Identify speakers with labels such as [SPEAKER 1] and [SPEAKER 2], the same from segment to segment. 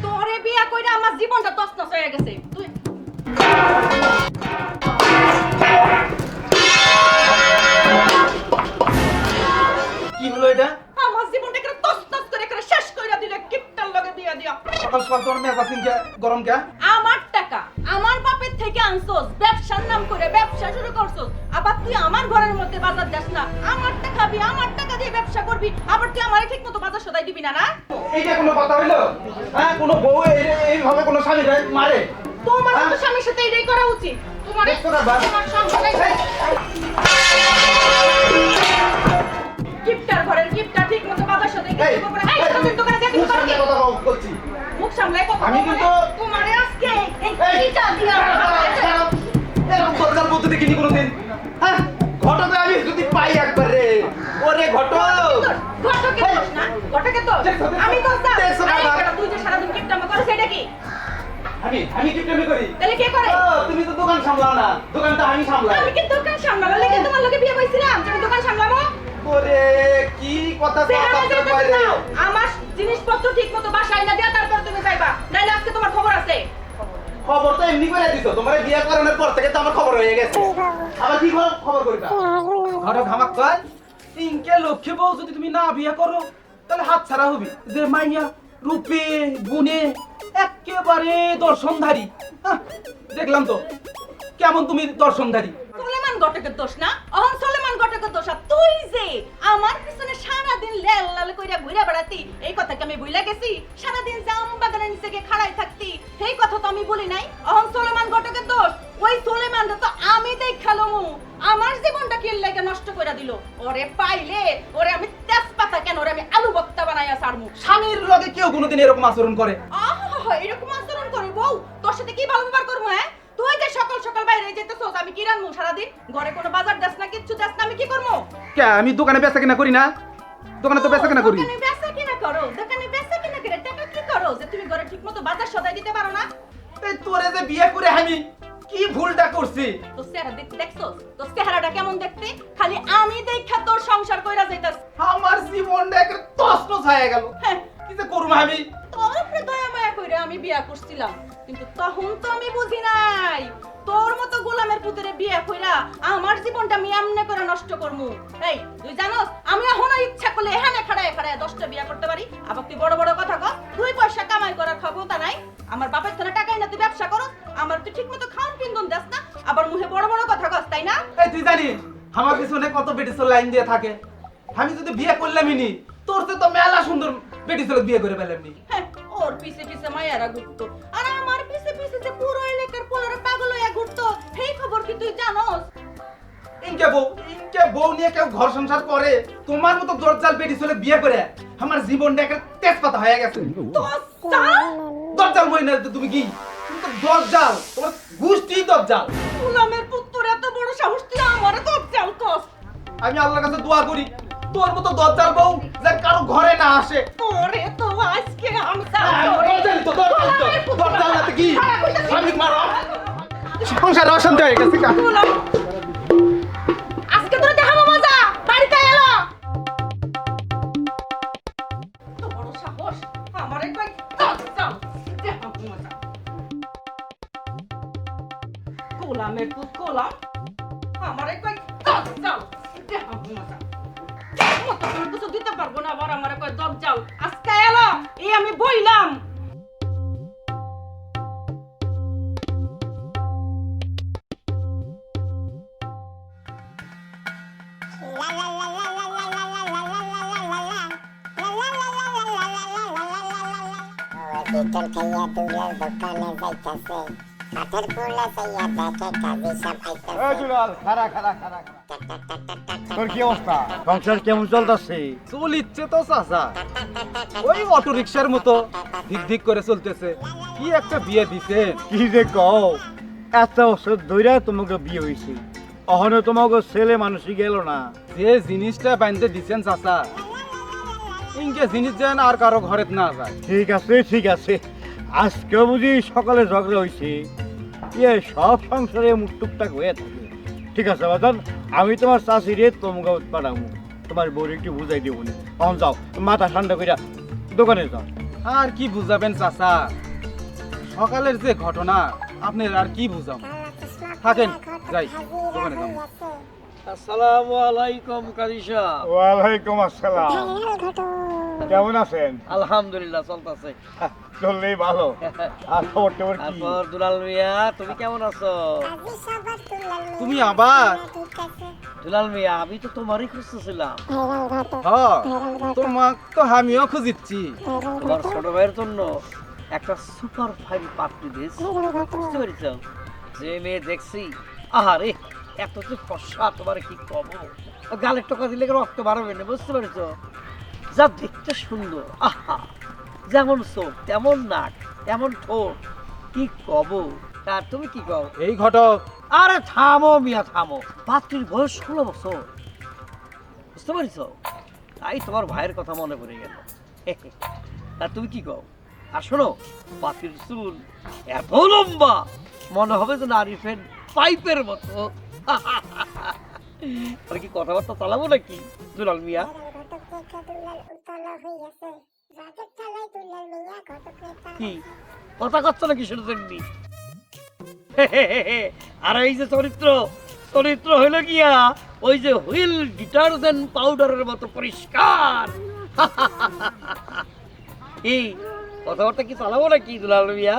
[SPEAKER 1] তোরে বিয়া কইরা আমার জীবনটা তছনছ হয়ে গেছে। তুই
[SPEAKER 2] কি হলো এটা?
[SPEAKER 1] আমার জীবনটা করে তছনছ করে করে শেষ কইরা দিলে কিপটার লগে বিয়া দিয়া।
[SPEAKER 2] সকাল সকাল তোমার মেজাজ কে গরম কে?
[SPEAKER 1] আমার টাকা আমার বাপের থেকে আনছস, ব্যবসার নাম করে ব্যবসা শুরু করছস। আবার তুই আমার ঘরের মধ্যে বাজার দেস না, আমার টাকা খাবি, আমার টাকা দিয়ে ব্যবসা করবি, আবার তুই আমারে ঠিকমতো বাজার সদাই দিবি না। না
[SPEAKER 2] এইটা কোনো কথা হইলো? হ্যাঁ, কোনো বউ এইভাবে কোনো স্বামীরে মারে?
[SPEAKER 1] তোমার তো স্বামীর সাথে এটাই করা উচিত। তোমার সংসারে কিপটার ঘরের কিপটা ঠিকমতো বাজার সদাই দিতে পারে। এই সারাদিন দোকানে যা কিছু করবি।
[SPEAKER 2] কথা বলছি।
[SPEAKER 1] মুখ সামলাই কথা।
[SPEAKER 2] আমি কিন্তু
[SPEAKER 1] তোমারে আজকে এইটা দিয়া
[SPEAKER 2] এরকম দরকার বলতে দেখিনি কোনোদিন। হ্যাঁ, ঘটকে আমি যদি পাই একবার রে, ওরে ঘটক।
[SPEAKER 1] ঘটকে দোষ না, ঘটকে দোষ। আমি দোষ না। তুই যে সারাদিন কিপটামা করছ এটা কি?
[SPEAKER 2] আমি কিপটামি করি?
[SPEAKER 1] তাহলে কে করে?
[SPEAKER 2] তুমি তো দোকান সামলাও না, দোকানটা আমি সামলাই।
[SPEAKER 1] আমি কি দোকান সামলাবো? লেগে তোমার লোকে বিয়ে কইছিলাম তুমি দোকান সামলাবো?
[SPEAKER 2] ওরে কি কথা
[SPEAKER 1] আমার জিনিসপত্র ঠিকমতো বাসায় না দিয়া তারপর তুমি যাইবা, নাইলে আজকে তোমার খবর আছে।
[SPEAKER 2] খবর তো এমনি করে দিছো, তোমার বিয়ে করানোর পর থেকে তো আমার খবর হয়ে গেছে। আবার কি খবর করিবা? ঘটক হামাক কয় ইনকে লক্ষ্যে বউ যদি তুমি না বিয়ে করো তাহলে হাত ছাড়া হবি। যে মাইয়া রূপে গুণে একেবারে দর্শনধারী। দেখলাম তো কেমন তুমি দর্শনধারী।
[SPEAKER 1] সুলেমান ঘটকের দোষ না, অহন সুলেমান ঘটকের দোষ। আর তুই যে আমার পিছনে সারা দিন লাল লাল কইরা ঘুরে বেড়াতি, এই কথা কি আমি ভুলে গেছি? সারা দিন জাম বাগানের নিচে গিয়ে খাড়াই থাকতি, এই কথা তো আমি বলি নাই। অহন সুলেমান ঘটকের দোষ। ওই সুলেমানটা তো আমি দেখালমু আমার জীবনটা কি লাগে নষ্ট কইরা দিল। ওরে পাইলে ওরে আমি তেজপাতা কেন, ওরে আমি আলু ভর্তা বানাইয়া ছাড়মু।
[SPEAKER 2] স্বামীর লগে কেউ কোনোদিন এরকম আচরণ করে?
[SPEAKER 1] আহা, এরকম আচরণ করে বউ? তোর সাথে কি ভালো ব্যবহার করবো? হ্যাঁ, তুই যে সকাল সকাল বাইরে যেতেছস, আমি কি রান্নু সারাদিন? ঘরে কোনো বাজার দেস না, কিচ্ছু দেস না, আমি কি করবো?
[SPEAKER 2] কে আমি দোকানে বেচা কিনা করি না? দোকানে তো বেচা কিনা করি।
[SPEAKER 1] দোকানে বেচা কিনা করো, দোকানে বেচা কিনা করে টাকা কি করো যে তুমি ঘরে ঠিকমতো বাজার সদাই দিতে পারো না?
[SPEAKER 2] এই তোরে যে বিয়ে করে আমি কি ভুলটা করছি?
[SPEAKER 1] তো চেহারা দেখছস? তো চেহারাটা কেমন দেখতে? খালি আমি দেখা তোর সংসার কইরা যাইতাস।
[SPEAKER 2] আমার জীবনটা একটা তছনছ হয়ে গেল।
[SPEAKER 1] হ্যাঁ,
[SPEAKER 2] কি যে করব আমি?
[SPEAKER 1] তোর উপরে দয়া মায়া কইরা আমি বিয়া করছিলাম, কিন্তু তখন তো আমি বুঝি নাই তোর মতো গোলামের পুত্রে বিয়া কইরা আমার জীবনটা আমি এমনে করে নষ্ট করমু। এই তুই জানোস আমি এখন ইচ্ছা করলে এখানে খাড়ায় খাড়ায় 10টা বিয়া করতে পারি। আবার তুই বড় বড় কথা কস, তুই পয়সা কামাই করার ক্ষমতা নাই। আমার বাপের থেকে টাকাই না তুই ব্যবসা করস, আমার তুই ঠিকমতো খাওন পিন্দন দেস না, আবার মুখে বড় বড় কথা কস, তাই না?
[SPEAKER 2] এই তুই জানিস আমার পিছনে কত বেটিসের লাইন দিয়ে থাকে? আমি যদি বিয়ে করলামই নি, তোর তো মেলা সুন্দর বেটিসের বিয়ে করে পেলামনি।
[SPEAKER 1] হ্যাঁ, ওর পিছে পিছে মায়েরা ঘুরতো, আর আমার পিছে পিছে যে পুরো এলাকার পোলারা পাগল হইয়া ঘুরতো, সেই খবর কি তুই জানোস?
[SPEAKER 2] ইনকে বউ নিয়ে কেউ ঘর সংসার করে? তোমার মতো দরজাল বেটিসের বিয়ে করে আমার জীবনটা একটা তেজপাতা হয়ে গেছে। দরজাল মই না তুমি কি? তুমি তো দরজাল, তোমার গোষ্ঠী দরজাল।
[SPEAKER 1] গোলামের পুত্র এত বড় সাহস, তুই আমারে তো চাল কস।
[SPEAKER 2] আমি আল্লাহর কাছে দোয়া করি তোর মতো দরজাল বউ যেন কারো ঘরে না আসে।
[SPEAKER 1] ওরে তো আজকে আমি
[SPEAKER 2] দরজাল না তো কি? স্বামী মারো, সংসার অশান্তি হয়ে গেছে।
[SPEAKER 1] আজকে তোর দেখাবো মজা, বাড়িতে এলো। তো বড় সাহস আমারে কই চাল দেখাবো মজা। গোলামের পুত গোলাম আমারে কই চাল দেখাবো মজা। মত কোনো কিছু দিতে পারবো না, আবার আমারে কই দগ যাও। আজকে এলো এই আমি বইলাম।
[SPEAKER 3] বিকেল খাইয়া দুলের দোকানে যাইতাছে, কাঠের পুলা চাইয়া দেখে কাজী সব আইতাছে।
[SPEAKER 4] এই দুলাল, খারা। তোর কি অবস্থা? সংসার কেমন চলতেছে?
[SPEAKER 2] চলিচ্ছে তো চাচা, ওই অটো রিক্সার মতো ধিক করে চলতেছে। কি একটা বিয়ে দিছে।
[SPEAKER 4] কি যে কও, এত বছর ধরে তোমাকে বিয়ে হয়েছে, অহনে তোমাকে ছেলে মানুষই গেল না।
[SPEAKER 2] যে জিনিসটা বাঁধতে দিছেন চাচা, ইনকে জিনিস যেন আর কারো ঘরে না যায়।
[SPEAKER 4] ঠিক আছে, আজকে বুঝি সকালে ঝগড়া হয়েছে, সব সংসারে মুখ টুকটাক হয়ে থাকে। ঠিক আছে বাজান, আমি তোমার চাষি রে তোমাকে পাঠাবো, তোমার বউর একটু বুঝাই দেবো না। এখন যাও, মাথা ঠান্ডা করিয়া দোকানে যাও।
[SPEAKER 2] আর কি বুঝাবেন চাচা, সকালের যে ঘটনা আপনার আর কি বুঝাম। থাকেন, যাই, দোকানে যাবো।
[SPEAKER 5] আসসালামু আলাইকুম কাজী সাহেব।
[SPEAKER 4] ওয়ালাইকুম আসসালাম। কেমন আছেন?
[SPEAKER 5] আলহামদুলিল্লাহ চলতেছে।
[SPEAKER 4] চললেই ভালো। আর খবর টবর কি?
[SPEAKER 5] তারপর দুলাল মিয়া তুমি কেমন আছো?
[SPEAKER 2] তুমি আবার?
[SPEAKER 5] দুলাল মিয়া আমি তো তোমারই খুঁজতেছিলাম।
[SPEAKER 2] তোমাক তো আমিও খুঁজিচ্ছি।
[SPEAKER 5] তোমার ছোট ভাইয়ের জন্য একটা সুপার ফাইন পাত্রী দিয়েছি, বুঝতে পেরেছ? যে মেয়ে দেখছি, আহারে এত যে ফর্সা, তোমার কি কব, গালের টোকা দিলে রক্ত বাড়াবে না, বুঝতে পেরেছ? যা দেখতে সুন্দর, আহা, যেমন চোখ তেমন নাক তেমন ঠোঁট, কি কব। আর তুমি কি কও?
[SPEAKER 2] এই ঘটক,
[SPEAKER 5] আরে থামো মিয়া থামো, পাত্রীর বয়স 16 বছর, বুঝতে পারছ? তাই তোমার ভাইয়ের কথা মনে পড়ে গেল। আর তুমি কি কও? আর শোনো, পাত্রীর চুল এত লম্বা, মনে হবে যে আরিফের পাইপের মতো। আর কি কথাবার্তা চালাবো নাকি দুলাল মিয়া? কি কথা করছো নাকি শুনছেননি? আর এই যে চরিত্র, চরিত্র হইল গিয়া ওই যে হুইল ডিটারজেন্ট পাউডারের মতো পরিষ্কার। এই কথাবার্তা কি চালাবো নাকি দুলাল মিয়া?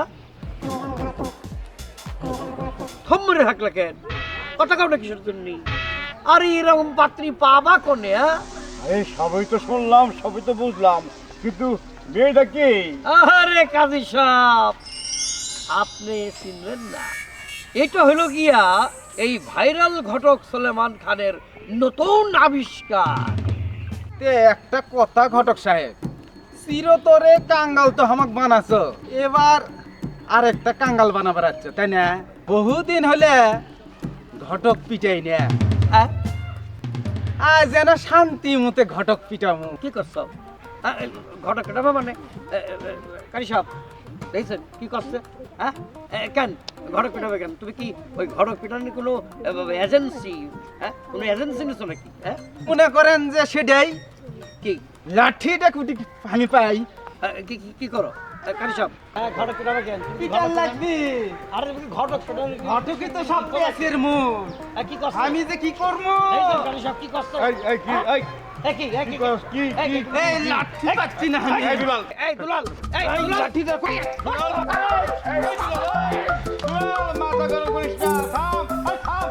[SPEAKER 5] থম্বরে থাকলে কেন, কথা কাউ নাকি শুনছেননি? আর এরকম পাত্রী পাবা কোনে?
[SPEAKER 4] এই সবই তো শুনলাম, সবই তো বুঝলাম, কিন্তু মেয়েটা কি?
[SPEAKER 5] আরে কাজী সাহেব, আপনি চিনলেন না? এটা হলো গিয়া এই ভাইরাল ঘটক সুলেমান খানের নতুন আবিষ্কার।
[SPEAKER 2] তে একটা কথা ঘটক সাহেব, চিরতরে কাঙ্গাল তো হামাক বানাছো, এবার আরেকটা কাঙ্গাল বানাবার আছে, তাই না? বহুদিন হলে ঘটক পিটাই না,
[SPEAKER 5] হ্যাঁ?
[SPEAKER 2] আর যেন শান্তি মতে ঘটক পিটামু।
[SPEAKER 5] কি করছো? ঘটক পেটাবো মানে? কাজী সাহেব দেখছেন কি করছে? হ্যাঁ কেন ঘটক পেটাবে কেন? তুমি কি ওই ঘটক পেটানোর কোনো এজেন্সি, হ্যাঁ কোনো এজেন্সি নিছো নাকি? হ্যাঁ
[SPEAKER 2] মনে করেন যে সেটাই
[SPEAKER 5] কি
[SPEAKER 2] লাঠিটা কুটি আমি পাই।
[SPEAKER 5] কি কি করো কাজী সাহেব? ঘটক পেটাবে কেন?
[SPEAKER 2] পিটার লাগবে,
[SPEAKER 5] আরে তুমি কি ঘটক পেটাবে?
[SPEAKER 2] ঘটকে তো সব পেঁচের মুখ,
[SPEAKER 5] কি করছো?
[SPEAKER 2] আমি যে কি করবো?
[SPEAKER 5] কাজী সাহেব কি করছো?
[SPEAKER 4] এই কি এই
[SPEAKER 5] কি
[SPEAKER 4] কি করছ? কি কি?
[SPEAKER 2] এই লাঠি পাচ্ছি না আমি।
[SPEAKER 4] এই দুলাল,
[SPEAKER 5] এই দুলাল, এই
[SPEAKER 2] এই
[SPEAKER 5] দুলাল,
[SPEAKER 2] লাঠি দেখো।
[SPEAKER 4] দুলাল, মাথা গরম করিস না, থাম, এই থাম।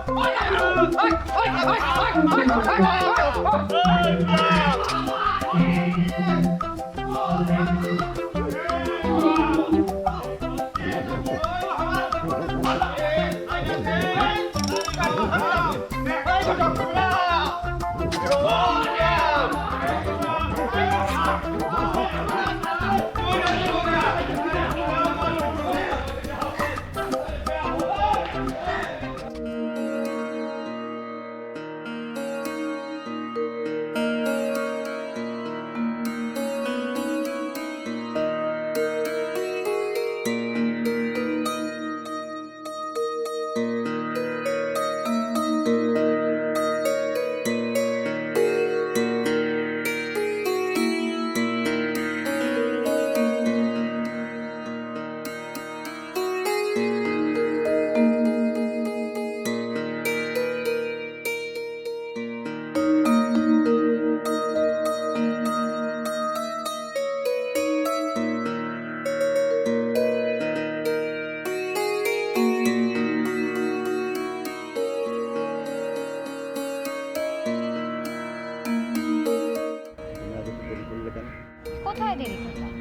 [SPEAKER 6] কোথায় দেরি করলাম?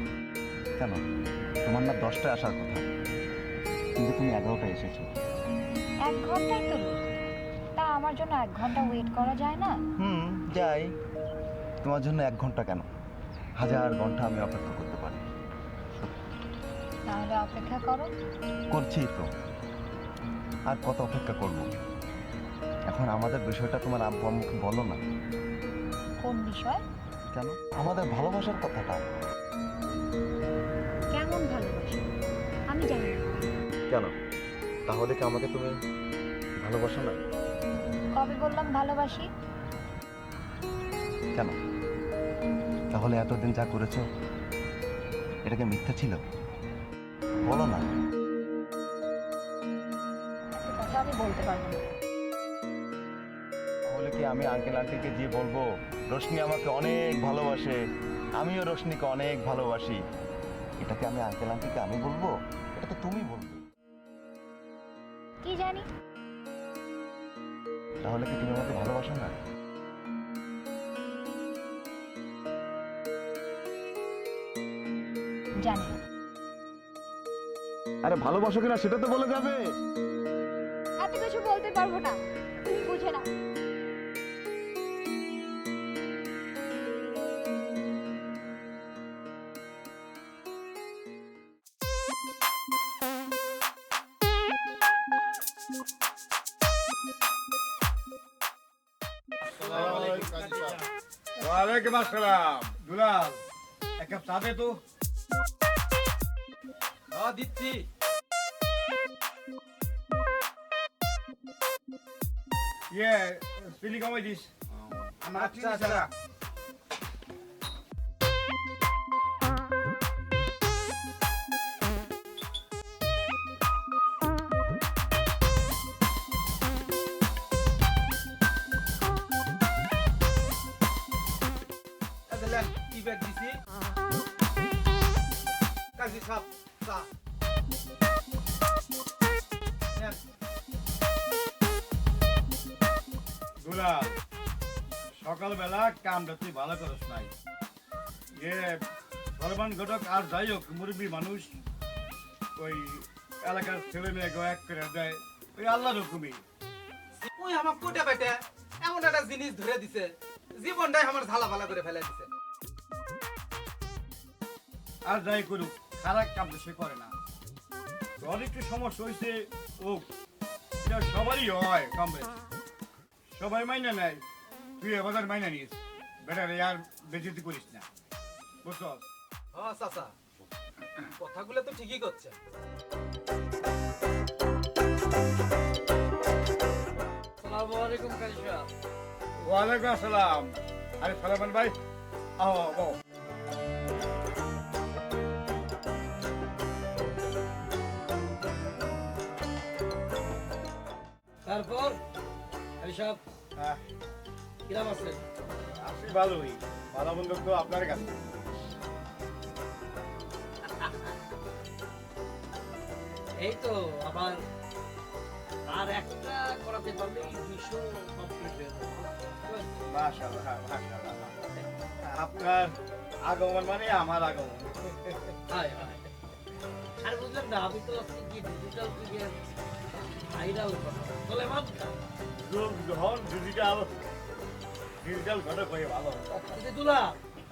[SPEAKER 7] কেন? তোমার না 10টায় আসার কথা, কিন্তু তুমি 11টায় এসেছো।
[SPEAKER 6] 1 ঘন্টাই তো late। তা আমার জন্য 1 ঘন্টা ওয়েট করা যায় না?
[SPEAKER 7] যাই। তোমার জন্য 1 ঘন্টা কেন, 1000 ঘন্টা আমি অপেক্ষা করতে পারি।
[SPEAKER 6] তাহলে অপেক্ষা করো।
[SPEAKER 7] করছি তো, আর কত অপেক্ষা করব? এখন আমাদের বিষয়টা তোমার আব্বু আম্মুকে বলো না।
[SPEAKER 6] কোন বিষয়?
[SPEAKER 7] কেন? আমাদের ভালোবাসার কথাটা।
[SPEAKER 6] কেমন ভালোবাসা আমি জানি না।
[SPEAKER 7] কেন? তাহলে কি আমাকে তুমি ভালোবাসো না?
[SPEAKER 6] কবে বললাম ভালোবাসি?
[SPEAKER 7] কেন? তাহলে এতদিন যা করেছো এটাকে মিথ্যা ছিল? বলো না।
[SPEAKER 6] একটা কথা আমি বলতে পারবো না।
[SPEAKER 7] তাহলে কি আমি আঙ্কেল আন্টিকে গিয়ে বলবো রোশনি আমাকে অনেক ভালোবাসে, আমিও রোশনিকে অনেক ভালোবাসি? এটাকে আমি আঙ্কেল আন্টিকে আমি বলবো? এটা তো তুমি বলবে।
[SPEAKER 6] কি জানি,
[SPEAKER 7] তাহলে কি তুমি আমাকে ভালোবাসো না?
[SPEAKER 6] জানি।
[SPEAKER 7] আরে ভালোবাসো কিনা সেটা তো বলে যাবে।
[SPEAKER 6] এত কিছু বলতে পারবো না, তুমি বুঝে না।
[SPEAKER 4] ওয়ালাইকুম আসসালাম। দুলাল, এক কাপ চা দে তো।
[SPEAKER 2] দিচ্ছি।
[SPEAKER 4] চিনি কমাই দিস।
[SPEAKER 2] আচ্ছা আচ্ছা। কি ব্যাগ দিছি? কাজী সাহেব চা।
[SPEAKER 4] দুলাল, সকালবেলা কামটা তুই ভালো করস নাই। সলমান ঘটক আর যাই হোক মুরব্বী মানুষ, ওই এলাকার ছেলে মেয়েকে এক করে দেয়, ওই আল্লাহর হুকুমই।
[SPEAKER 2] ওই আমার কোটা বেটা এমন একটা জিনিস ধরে দিছে, জীবনটাই আমার ঝালা ফালা করে ফেলে দিছে।
[SPEAKER 4] আর যাই করুক, খারাপ কাম তো সে করে না। তোর একটু সমস্যা হয়েছে, ও এটা সবারই হয় কম বেশি। সবাই মাইনা নেয়, তুই এবার মাইনা নিস। বেটারে আর বেজিতি করিস না, বুঝছস?
[SPEAKER 2] হ্যাঁ চাচা, কথাগুলো তো ঠিকই করছে।
[SPEAKER 5] আসসালামু আলাইকুম কাজী সাহেব।
[SPEAKER 4] ওয়ালাইকুম আসসালাম। আরে সালামান ভাই, আও আও।
[SPEAKER 5] তারপর কাজী সাহেব
[SPEAKER 4] হ্যাঁ,
[SPEAKER 5] কিরাম আছেন?
[SPEAKER 4] আছি ভালোই। ভালো মন্দ তো আপনার কাছে।
[SPEAKER 5] এই তো আবার আর একটা করাতে পারলে 200 কমপ্লিট হয়ে যাবে।
[SPEAKER 4] মাশাআল্লাহ, মাশাআল্লাহ। আপনার আগমন মানে আমার আগমন।
[SPEAKER 5] হায় হায়। আর বুঝলেন না, আমি তো আছি কি ডিজিটাল যুগের ভাইরাল কথা সুলেমান খান।
[SPEAKER 4] যুগ যখন ডিজিটাল ঘটক হয়ে ভালো।
[SPEAKER 5] এই দুলা,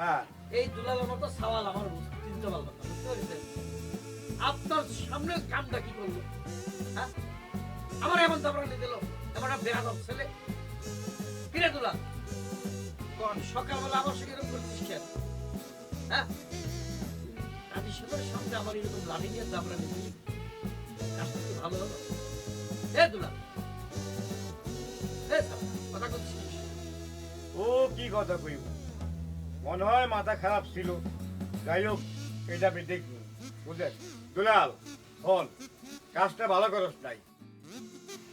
[SPEAKER 4] হ্যাঁ,
[SPEAKER 5] এই দুলাল আমার তো সওয়াল, আমার চিন্তা ভালো না, বুঝতে পারছেন? আপনার সামনে কামটা কি করলো? হ্যাঁ, আমার এমন দাবরানি দিল, এমন একটা বেয়াদব ছেলে। কিরে দুলা, কোন সকালবেলা আমার সঙ্গে এরকম করছিস কেন? হ্যাঁ, কাজী সাহেবের সামনে আমার এরকম লাঠি নিয়ে দাবরানি দিলি, কাজটা কি ভালো হলো? এ দুলা, এ সালা, কথা করছিস?
[SPEAKER 4] ও কি কথা কইব, মনে হয় মাথা খারাপ ছিল। যাই হোক, এটা আমি দেখবো, বুঝলেন? দুলাল, হন কাজটা ভালো করস নাই,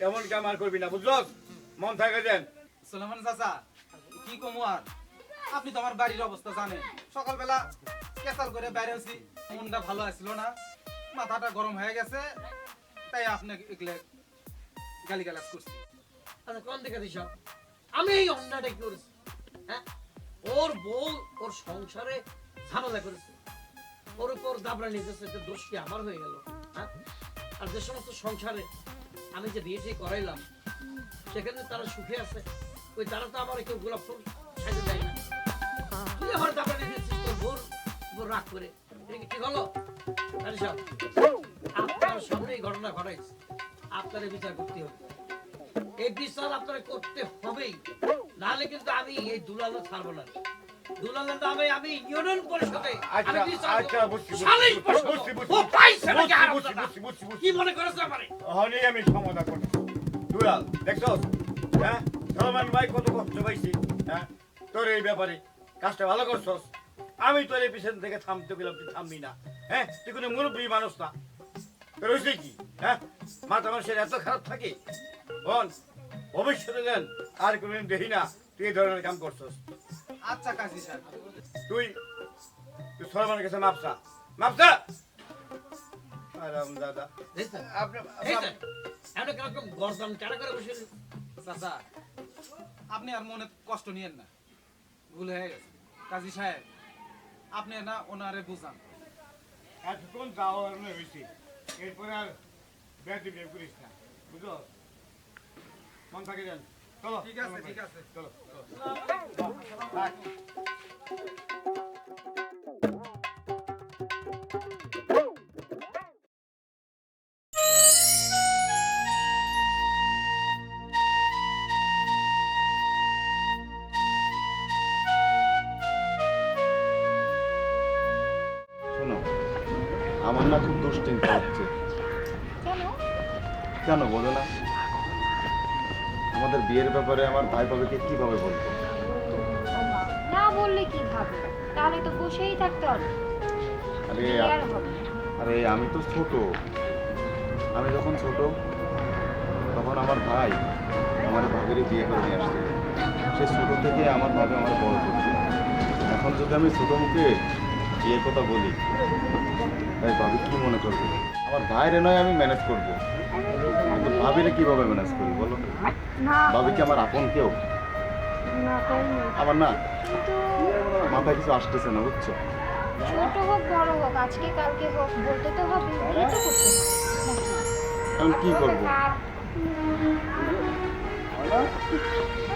[SPEAKER 4] এমন কাম আর করবি না, বুঝলস? মন থাকে দেন।
[SPEAKER 2] সুলেমান চাচা, কি কমু আর, আপনি তো আমার বাড়ির অবস্থা জানেন। সকালবেলা কেসাল করে বাইরে হয়েছি, মনটা ভালো আসছিল না, মাথাটা গরম হয়ে গেছে, তাই আপনি এগুলো গালিগালাজ করছি।
[SPEAKER 5] আচ্ছা, কোন দিকে দিস? আমি এই অন্যটা কি করেছি? হ্যাঁ, ওর বউ ওর সংসারে ঝামেলা করেছে, ওর উপর দাবড়া নিতেছে, এটা দোষ কি আমার হয়ে গেল? হ্যাঁ, আর যে সমস্ত সংসারে আমি যে বিয়ে টিয়ে করাইলাম, সেখানে তারা সুখে আছে, ওই তারা তো আমার কেউ গোলাপ ফুল সাইজে দেয় না। তুই আমার দাবড়া নিতেছিস তোর বোর উপর রাগ করে, এটা কি ঠিক হলো? আরে সাহেব, আপনার সামনে এই ঘটনা ঘটাইছে, আপনার বিচার করতে হবে। এই বিচার আপনারা করতে হবেই, নাহলে কিন্তু আমি এই দুলাল ছাড়বো না। দুলালের নামে আমি ইউনিয়ন পরিষদে আমি বিচার করব। শালীন পরিষদ। ও পাইছে নাকি হারামজাদা? কি মনে করেছ আমারে?
[SPEAKER 4] হনি আমি সমাধান করব। দুলাল, দেখছস? হ্যাঁ, সলমান ভাই কত কষ্ট পাইছি। হ্যাঁ, তোর এই ব্যাপারে কাজটা ভালো করছস। আমি তোর এই পিছন থেকে থামতে গেলাম, তুই থামবি না। হ্যাঁ, তুই কোনো মুরব্বী মানুষ না। তোর হয়েছে কি? হ্যাঁ, মাথা মানুষের এত খারাপ থাকে? বোন, ভবিষ্যতে দেন আর কোনোদিন দেখি না তুই এই ধরনের কাম করছস।
[SPEAKER 2] আচ্ছা কাজী সাহেব,
[SPEAKER 4] তুই তুই সরমানের কাছে মাপসা মাপসা। আরাম দাদা আপনি
[SPEAKER 2] চাচা আপনি আর মনে কষ্ট নিয়েন না, ভুল হয়ে গেছে। কাজী সাহেব আপনি না ওনারে বুঝান।
[SPEAKER 4] এতক্ষণ যাওয়া হয়েছে, এরপরে আর ব্যাট ব্যাট করিস না, বুঝলো? মন থাকে যান, চলো।
[SPEAKER 2] ঠিক আছে, ঠিক আছে।
[SPEAKER 4] চলো
[SPEAKER 7] শোনো, আমার না খুব দুশ্চিন্তা হচ্ছে।
[SPEAKER 6] কেন?
[SPEAKER 7] কেন বলো না? আমাদের বিয়ের ব্যাপারে আমার ভাই ভাবিকে কিভাবে বলবো?
[SPEAKER 6] না বললে কি ভাবে? তাহলে তো বসেই থাকতে হবে।
[SPEAKER 7] আরে
[SPEAKER 6] বিয়ে আর হবে না।
[SPEAKER 7] আরে আমি তো ছোট। আমি যখন ছোট তখন আমার ভাই আমার ভাবির বিয়ে করে নিয়ে আসছে। সে ছোট থেকে আমার ভাবে আমার বড় করছে। এখন যদি আমি ছোট মুখে বিয়ের কথা বলি, তাই ভাবি কি মনে করবে? আমার ভাইরে নয় আমি ম্যানেজ করবো, কিন্তু ভাবিরে কিভাবে ম্যানেজ করি বলো?
[SPEAKER 6] না,
[SPEAKER 7] ভাবি কি আমার আপন কেউ?
[SPEAKER 6] না তাই না।
[SPEAKER 7] আমার না
[SPEAKER 6] কিন্তু
[SPEAKER 7] মাথায় কিছু আসতেছে না, বুঝছো?
[SPEAKER 6] ছোট হোক বড় হোক, আজকে কালকে হোক, বলতে তো হবে, বিয়ে তো করতে হবে।
[SPEAKER 7] আমি কি করবো?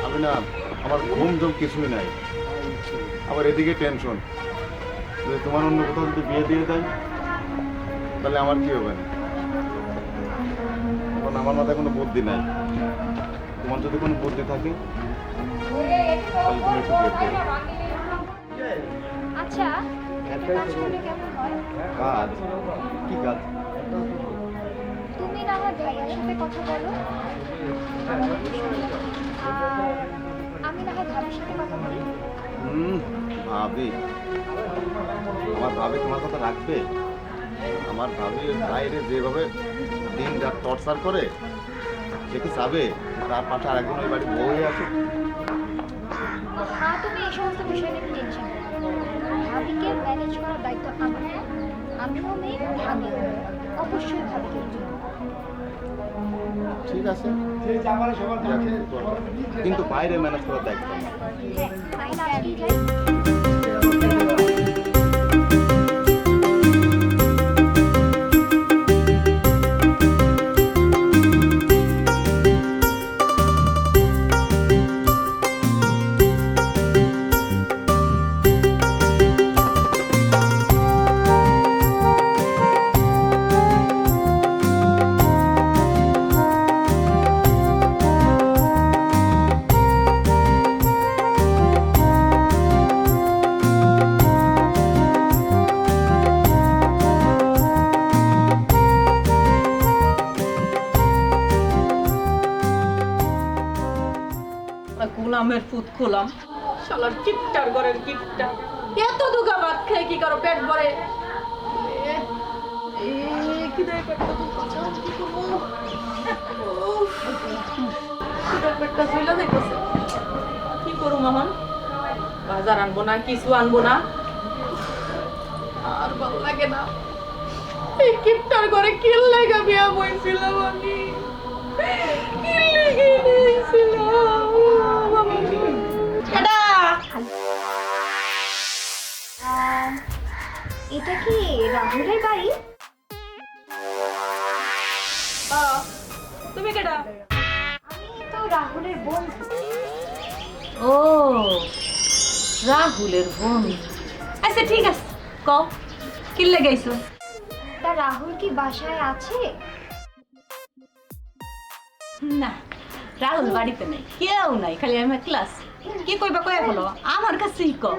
[SPEAKER 7] আমি না, আমার ঘুম জম কিছুই নাই, আবার এদিকে টেনশন। যদি তোমার অন্য কোথাও যদি বিয়ে দিয়ে দেয় তাহলে আমার কি হবে? এখন আমার মাথায় কোনো বুদ্ধি নাই। তোমার যদি কোনো বুদ্ধি থাকে তাহলে তুমি একটু বের করো।
[SPEAKER 6] আচ্ছা, একটা কাজ করলে কেমন হয়?
[SPEAKER 7] কাজ? কি কাজ?
[SPEAKER 6] তুমি না আমার ভাইয়ার সাথে কথা বলো, আর আমি না হয় ভাবির সাথে কথা বলি।
[SPEAKER 7] ভাবি? আমার ভাবি তোমার কথা রাখবে? আমার ভাবি বাইরে যেভাবে দিন রাত টর্চার করে, সে কি চাবে তার পাশে আরেকজন ওই বাড়ি বউ হয়ে আছে?
[SPEAKER 6] হ্যাঁ, তুমি এই সমস্ত বিষয় নিয়ে টেনশন করো না। ভাবিকে ম্যানেজ করার দায়িত্ব আমার। আমিও মেয়ে, ভাবিও মেয়ে। অবশ্যই ভাবিকে বুঝবো।
[SPEAKER 7] ঠিক আছে, কিন্তু বাইরে ম্যানেজ করার দায়িত্ব আমার।
[SPEAKER 6] হ্যাঁ, তাই না, আজকেই যাই।
[SPEAKER 1] গোলামের ফুট খোলাম, শালার কিপটার ঘরের কিপটা। এত দুগা ভাত খেয়ে কি করো পেট ভরে? কি দেয় পেটটা তো কথা কি করবো? পেটটা চলে যাইতেছে। কি করবো মামন? বাজার আনবো না, কিছু আনবো না, আর ভালো লাগে না। এই কিপটার ঘরে কি লাগা বিয়া বইছিলাম আমি? কি লেগে গেছিলাম?
[SPEAKER 6] এটা কি রাহুলের বাড়ি?
[SPEAKER 1] তুমি কেডা?
[SPEAKER 6] আমি তো রাহুলের বন্ধু।
[SPEAKER 1] ও, রাহুলের বোন। আচ্ছা ঠিক আছে, কও কি লাগাইছো?
[SPEAKER 6] তা রাহুল কি বাসায় আছে?
[SPEAKER 1] না, রাহুল বাড়িতে নেই, কেউ নাই, খালি আমি ক্লাস। কি কইবা কয়া বলো, আমার কাছেই কও।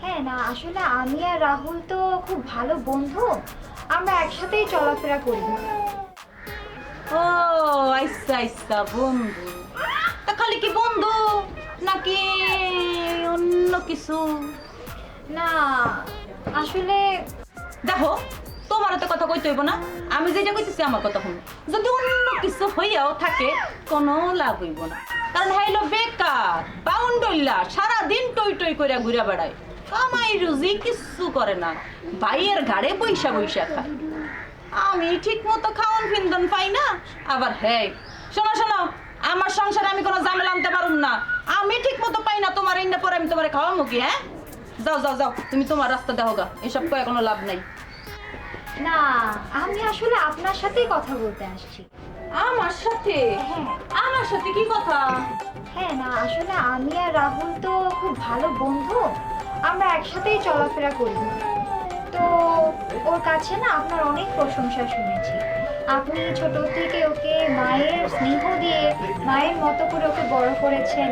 [SPEAKER 6] হ্যাঁ, না আসলে আমি আর রাহুল তো খুব ভালো বন্ধু, আমরা একসাথেই চলাফেরা করি।
[SPEAKER 1] ও আচ্ছা আচ্ছা, বন্ধু। তা খালি কি বন্ধু নাকি অন্য কিছু?
[SPEAKER 6] না আসলে
[SPEAKER 1] দেখো তোমার তো কথা কইতে হইব না, আমি যেটা কইতেছি আমার কথা শুনো। যদি অন্য কিছু হইয়াও থাকে কোনো লাভ হইব না, কারণ হইলো বেকার বাউন্ডইলা সারাদিন টই টই করে ঘুরে বেড়ায়, কামাই রুজি কিচ্ছু করে না, ভাইয়ের ঘাড়ে পয়সা পয়সা খায়। আমি ঠিক মতো খাওয়ান ফিন্দন পাই না। আবার হ্যাঁ শোনো শোনো, আমার সংসারে আমি কোনো ঝামেলা আনতে পারুম না, আমি ঠিক মতো পাই না তোমার ইন্না পরে আমি তোমার খাওয়াবো কি? হ্যাঁ যাও যাও যাও, তুমি তোমার রাস্তা দেখো গা, এসব কয়ে কোনো লাভ নাই।
[SPEAKER 6] না আমি আসলে আপনার সাথেই কথা বলতে আসছি।
[SPEAKER 1] আমার সাথে?
[SPEAKER 6] হ্যাঁ
[SPEAKER 1] আমার সাথে কি কথা?
[SPEAKER 6] হ্যাঁ না আসলে আমি আর রাহুল তো খুব ভালো বন্ধু, আমরা একসাথেই চলাফেরা করি। তো ওর কাছে না আপনার অনেক প্রশংসা শুনেছি, আপনি ছোট থেকে ওকে মায়ের স্নেহ দিয়ে মায়ের মতো করে ওকে বড় করেছেন।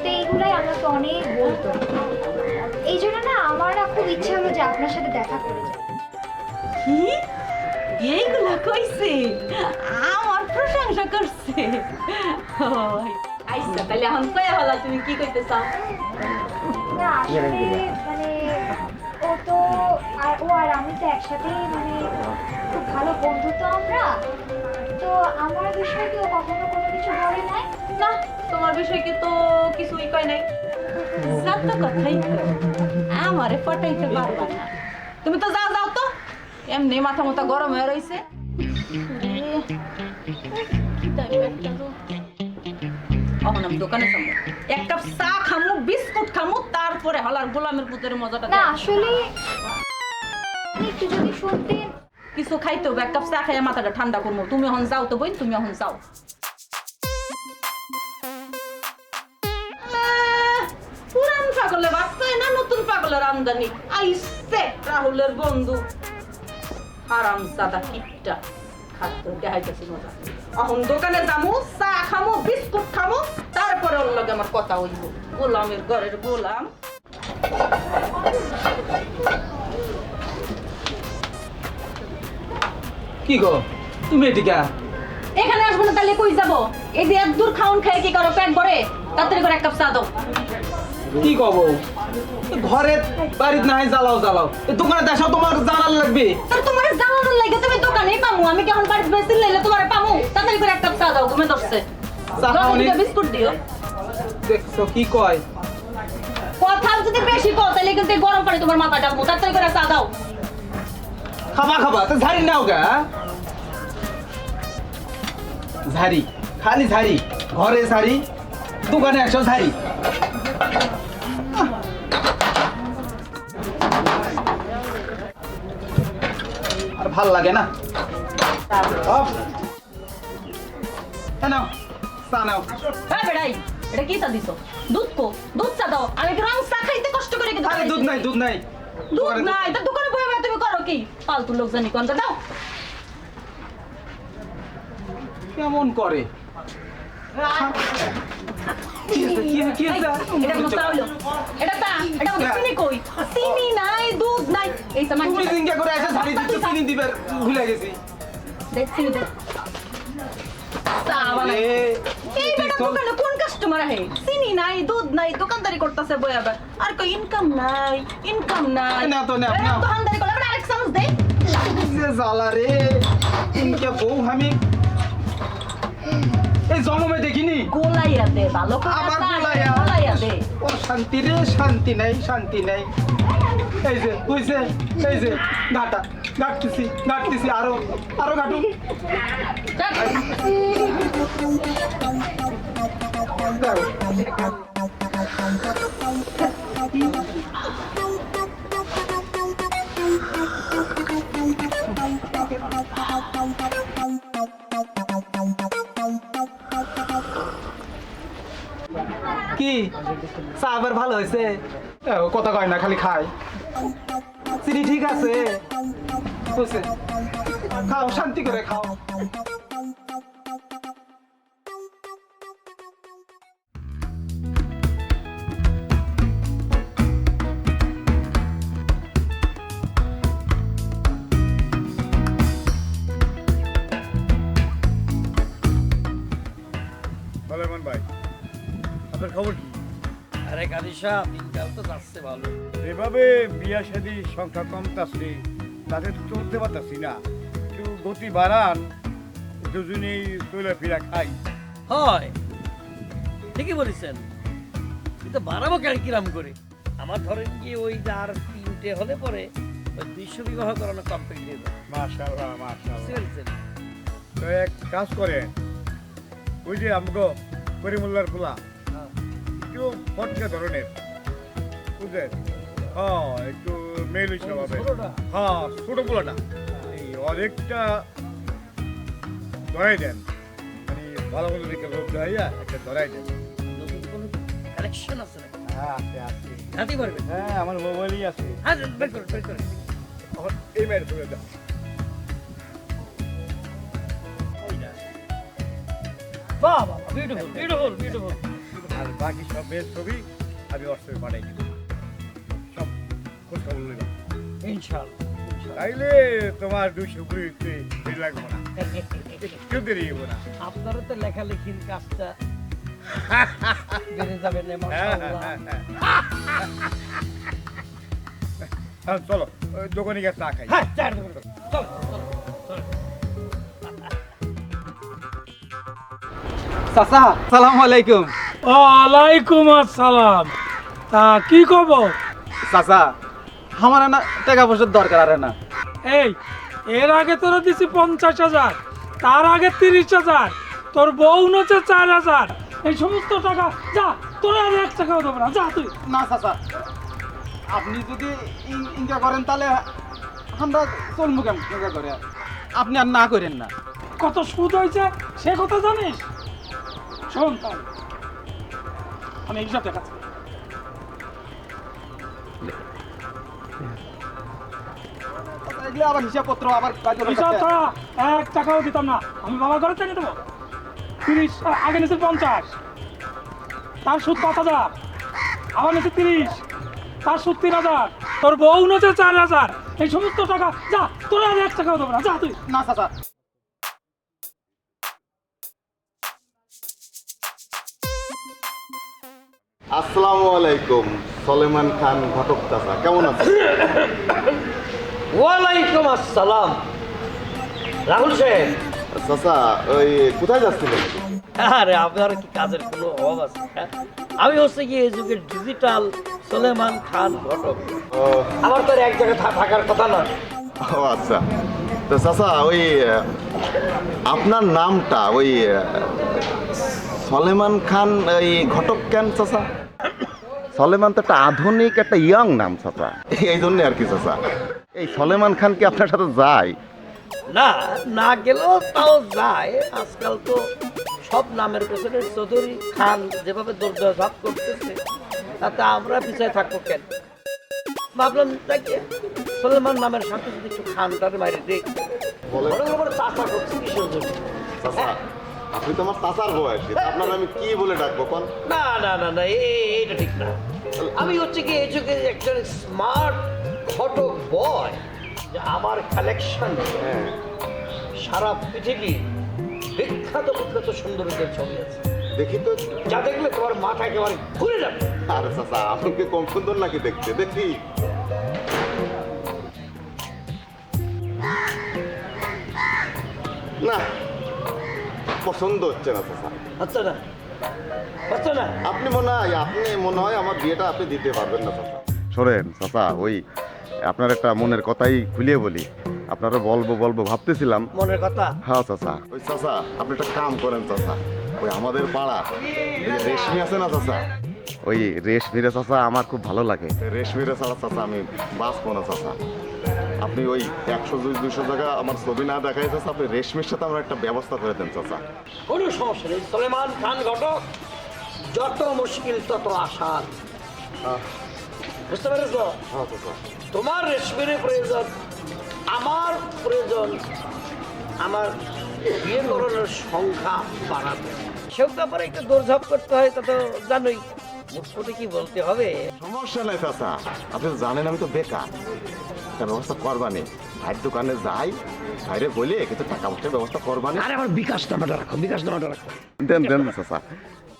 [SPEAKER 6] তো এইগুলাই আমাকে অনেক বলতো, এই জন্য না আমার না খুব ইচ্ছা হলো যে আপনার সাথে দেখা করে যাই।
[SPEAKER 1] কি এইগুলা কইছে? আমার প্রশংসা করছে? আইসা তাহলে এখন কয়ে হলা তুমি কি কইতে চাও?
[SPEAKER 6] না আসলে মানে ও তো আর ও আর আমি তো একসাথে মানে খুব ভালো বন্ধু তো আমরা, তো আমার বিষয়ে কি ও কখনো কোনো কিছু বলে নাই?
[SPEAKER 1] না তোমার বিষয় কি তো কিছুই কয় নাই, যত কথাই কয়, আমারে পটাইতে পারবা না। তুমি তো যাও যাও তো, এমনি মাথা মতো গরম হয়ে রইছে। এখন আমি দোকানে যাবো, এক কাপ চা খামু, বিস্কুট খামু, তারপরে হলার গোলামের পুতের মজাটা
[SPEAKER 6] না
[SPEAKER 1] দেখবো।
[SPEAKER 6] আসলে আপনি একটু যদি শুনতেন।
[SPEAKER 1] কিছু খাইতে হবে, এক কাপ চা খাইয়া মাথাটা ঠান্ডা করবো। তুমি এখন যাও তো বোন, তুমি এখন যাও। পুরান পাগলে বাঁচতে না নতুন পাগলের আমদানি আইসে রাহুলের বন্ধু হারামজাদা কিপটা খাদ্য দেখাইতেছি মজা। এখন দোকানে যামু, চা খামু, বিস্কুট খামু, তারপরে ওর লগে আমার কথা হইব। গোলামের ঘরের গোলাম।
[SPEAKER 2] কি গো তুমি এদিকে?
[SPEAKER 1] এখানে আসবো না তাহলে কই যাবো? এই যে এক দূর খাউন খেয়ে কি করো, পেট ভরে? তাড়াতাড়ি করে এক কাপ চা দাও।
[SPEAKER 2] কি কব, ঘরে বাড়িতে নাই জ্বালাও জ্বালাও, এই দোকানে দেখাও তোমার জানার লাগবে।
[SPEAKER 1] তার তোমার জানানোর লাগে তুমি দোকানেই পামু, আমি কেমন বাড়িতে বেশি লাইলে তোমারে পামু? তাড়াতাড়ি করে এক কাপ চা দাও, ঘুমে ধরছে।
[SPEAKER 2] চা খাওনি?
[SPEAKER 1] বিস্কুট দিও।
[SPEAKER 2] দেখছো কি কয়?
[SPEAKER 1] কথা যদি বেশি কও তাহলে কিন্তু এই গরম পানি তোমার মাথা ডালবো। তাড়াতাড়ি করে চা দাও।
[SPEAKER 2] খাবা খাবা তো ঝাড়ি নাও গা। ঝাড়ি খালি ঝাড়ি, ঘরে ঝাড়ি, দোকানে একশো ঝাড়ি। আর ভাল লাগে না। অফ। এ নাও চা নাও।
[SPEAKER 1] হ্যাঁ বেড়াই, এটা কি চা দিছো? দুধ কো, দুধ চা দাও। আমি কি রং চা খাইতে কষ্ট করে কি
[SPEAKER 2] আরে দুধ নাই দুধ নাই।
[SPEAKER 1] দুধ নাই তা দোকানে বসে বসে তুমি করো কি? ফালতু লোক জানি কোনটা দাও।
[SPEAKER 2] কেমন করে? কি
[SPEAKER 1] এটা কোনো চা হইলো? এটা চা, এটা মধ্যে চিনি কই? চিনি নাই, দুধ নাই। এই চা
[SPEAKER 2] তুমি জিঙ্গা করে এসে ঝাড়ি দিচ্ছ, চিনি দিবার ভুলে গেছি।
[SPEAKER 1] দেখ চিনি দে। চা বানাই।
[SPEAKER 2] এ,
[SPEAKER 1] এই বেটা দোকানে কোন কাস্টমার আহে? চিনি নাই, দুধ নাই, দোকানদারি করতেছে বইয়া বে। আর কই ইনকাম নাই, ইনকাম নাই।
[SPEAKER 2] না তো না,
[SPEAKER 1] এই
[SPEAKER 2] না।
[SPEAKER 1] দোকানদারি করলে আবার আরেক চামচ দে।
[SPEAKER 2] যে জ্বালা রে, ইনকে বউ আমি এই জন্মে দেখিনি।
[SPEAKER 1] গোলাইয়া দে, ভালো করে
[SPEAKER 2] আবার
[SPEAKER 1] চা,
[SPEAKER 2] গোলাইয়া।
[SPEAKER 1] গোলাইয়া দে।
[SPEAKER 2] ও শান্তি রে, শান্তি নাই, শান্তি নাই। এই যে বুঝছে, এই যে ঘাটা ঘাটতেছি ঘাটতেছি, আরো আরো ঘাটু। কি চা আবার ভালো হয়েছে? ও কথা কয় না, খালি খায়। চিনি ঠিক আছে, বুঝছে? খাও, শান্তি করে খাও।
[SPEAKER 4] সালেমান ভাই, আপনার খবর কি?
[SPEAKER 5] আরে আরে কাজী সাহেব দিনকাল তো যাচ্ছে ভালো।
[SPEAKER 4] এভাবে বিয়া শাদী সংখ্যা কমতাছে, তাতে তো চলতে পারতাছি না। একটু গতি বাড়ান, দুজনেই চলাফেরা খাই।
[SPEAKER 5] হয় ঠিকই বলেছেন, কিন্তু বাড়াবো কেন কিরাম করে? আমার ধরেন কি ওই যে আর 3টে হলে পরে ওই 200 বিবাহ করানো কমপ্লিট দিয়ে দেবো।
[SPEAKER 4] মাশাআল্লাহ মাশাআল্লাহ।
[SPEAKER 5] বুঝতে পেরেছেন?
[SPEAKER 4] তো এক কাজ করেন, ওই যে আমগো করিমুল্লার পোলা
[SPEAKER 5] হ্যাঁ।
[SPEAKER 4] একটু ফটকা ধরনের, বুঝলেন? হ্যাঁ, একটু মেল স্বভাবের।
[SPEAKER 5] ছোটটা?
[SPEAKER 4] হ্যাঁ, ছোট পোলাটা এই অনেকটা ধরাই দেন, মানে ভালো মতো দেখে লোক ধরাইয়া একটা ধরাই দেন।
[SPEAKER 5] নতুন কোনো কালেকশন আছে নাকি?
[SPEAKER 4] হ্যাঁ আছে আছে।
[SPEAKER 5] জানতে পারবেন?
[SPEAKER 4] হ্যাঁ আমার মোবাইলই আছে।
[SPEAKER 5] হ্যাঁ বের করুন বের করুন।
[SPEAKER 4] এখন এই মেয়ের ছবি দাও।
[SPEAKER 5] বাহ বাহ বিউটিফুল বিউটিফুল বিউটিফুল।
[SPEAKER 4] আর বাকি সব মেয়ের ছবি আমি হোয়াটসঅ্যাপে পাঠাই দিব, সব খোঁজ খবর লইবা।
[SPEAKER 5] ইনশাআল্লাহ
[SPEAKER 4] তাইলে তোমার 200 উপরে দেরি লাগবে না, একটু দেরি হবো না।
[SPEAKER 5] আপনারও তো লেখালেখির কাজটা বেড়ে যাবে না মাশাআল্লাহ।
[SPEAKER 4] হ্যাঁ, চলো ওই দোকানে গিয়ে চা খাই।
[SPEAKER 5] হ্যাঁ চার দেবেন। চল চল চল।
[SPEAKER 2] চাচা সালাম আলাইকুম।
[SPEAKER 8] ওয়ালাইকুম আসসালাম। তা কি খবর?
[SPEAKER 2] চাচা আমার না টাকা পয়সার দরকার আর না।
[SPEAKER 8] এই এর আগে তোরা দিছি 50,000, তার আগে 30,000, তোর বউ নচ্ছে 4,000। এই সমস্ত টাকা যা, তোরা আর 1 টাকাও দেবো না, যা তুই।
[SPEAKER 2] না চাচা, আপনি যদি ইনকা করেন তাহলে আমরা চলবো কেমন ইনকা করে? আপনি আর না করেন না।
[SPEAKER 8] কত সুদ হয়েছে সে কথা জানিস? শোন তাহলে, আমি হিসাব দেখাচ্ছি।
[SPEAKER 2] এগুলো আবার হিসাবপত্র আবার
[SPEAKER 8] হিসাব ছাড়া 1 টাকাও দিতাম না। আমি বাবার ঘরে থেকে দেবো। 30 আগে নিয়েছে 50, তার সুদ 5,000, আবার নিয়েছে 30, তার সুদ 3,000, তোর বউ নিয়েছে 4,000। এই সমস্ত টাকা যা, তোরা আর 1 টাকাও দেবো না, যা তুই।
[SPEAKER 2] না চাচা।
[SPEAKER 7] আসসালামু আলাইকুম, সলেমান খান ঘটক চাচা, কেমন আছেন?
[SPEAKER 5] ওয়ালাইকুম আসসালাম। রাহুল সাহেব,
[SPEAKER 7] চাচা ওই কোথায় যাচ্ছিলেন?
[SPEAKER 5] আরে আপনার কি কাজের কোনো অভাব আছে? হ্যাঁ? আমি হচ্ছে কি এই যুগের ডিজিটাল সলেমান খান ঘটক।
[SPEAKER 7] ও
[SPEAKER 5] আমার তো আর এক জায়গায় থাকার কথা না।
[SPEAKER 7] ও আচ্ছা, তো চাচা ওই আপনার নামটা ওই সলেমান খান ওই ঘটক কেন চাচা? সলেমান তো একটা আধুনিক একটা ইয়াং নাম চাচা, এই জন্য আর কি চাচা। এই সলেমান খান কি আপনার সাথে যায়?
[SPEAKER 5] না না গেলেও তাও যায়। আজকাল তো সব নামের পেছনে চৌধুরী খান যেভাবে দৌড়ঝাঁপ করতেছে, তাতে আমরা পিছায় থাকবো কেন? ভাবলাম দেখে সলেমান নামের সাথে যদি একটু খানটার বাইরে দেখ চাষা করছি কিসের জন্য?
[SPEAKER 7] চাচা আপনি তো আমার চাচার বয়সী, আপনার আমি কি বলে ডাকবো কোন?
[SPEAKER 5] না না না না এইটা ঠিক না। আমি হচ্ছে কি এই যুগে একজন স্মার্ট ঘটক বয়, যে আমার কালেকশন সারা পৃথিবী বিখ্যাত বিখ্যাত সুন্দরীদের ছবি আছে।
[SPEAKER 7] দেখি তো।
[SPEAKER 5] যা দেখলে তোমার মাথা একেবারে ঘুরে যাবে।
[SPEAKER 7] আরে চাচা আপনাকে কম সুন্দর নাকি দেখতে? দেখি। না পছন্দ হচ্ছে না চাচা।
[SPEAKER 5] আচ্ছা না আচ্ছা না
[SPEAKER 7] আপনি মনে হয় আমার বিয়েটা আপনি দিতে পারবেন না চাচা। শোনেন চাচা, ওই আপনার একটা মনের কথাই খুলিয়ে বলি, আপনারা বলবো ভাবতেছিলাম।
[SPEAKER 5] মনের কথা?
[SPEAKER 7] হ্যাঁ চাচা। ওই চাচা আপনি একটা কাম করেন চাচা, ওই আমাদের পাড়া ওই যে রেশমি আছে না চাচা, ওই রেশমিরে চাচা আমার খুব ভালো লাগে। রেশমিরে ছাড়া চাচা আমি বাঁচবো না চাচা। আপনি ওই 100-200 জায়গা আমার ছবি না দেখাই চাচা, আপনি রেশমির সাথে আমার একটা ব্যবস্থা করে দেন চাচা।
[SPEAKER 5] কোনো সমস্যা নেই। সলেমান খান ঘটক, যত মুশকিল তত আসান। বুঝতে পেরেছ?
[SPEAKER 7] হ্যাঁ চাচা।
[SPEAKER 5] তোমার রেশমির প্রয়োজন, আমার প্রয়োজন আমার বিয়ে করানোর সংখ্যা বাড়াতে। সব ব্যাপারে একটু দৌড়ঝাঁপ করতে হয়, তা তো জানোই। মুখ ফুটে কি বলতে হবে?
[SPEAKER 7] সমস্যা নাই চাচা, আপনি তো জানেন আমি তো বেকার, একটা ব্যবস্থা করবানি। ভাইয়ের দোকানে যাই, ভাইরে বলে কিছু টাকা পয়সার ব্যবস্থা করবানি।
[SPEAKER 5] আরে আমার বিকাশ নাম্বারটা রাখো, বিকাশ নাম্বারটা রাখো।
[SPEAKER 7] দেন চাচা।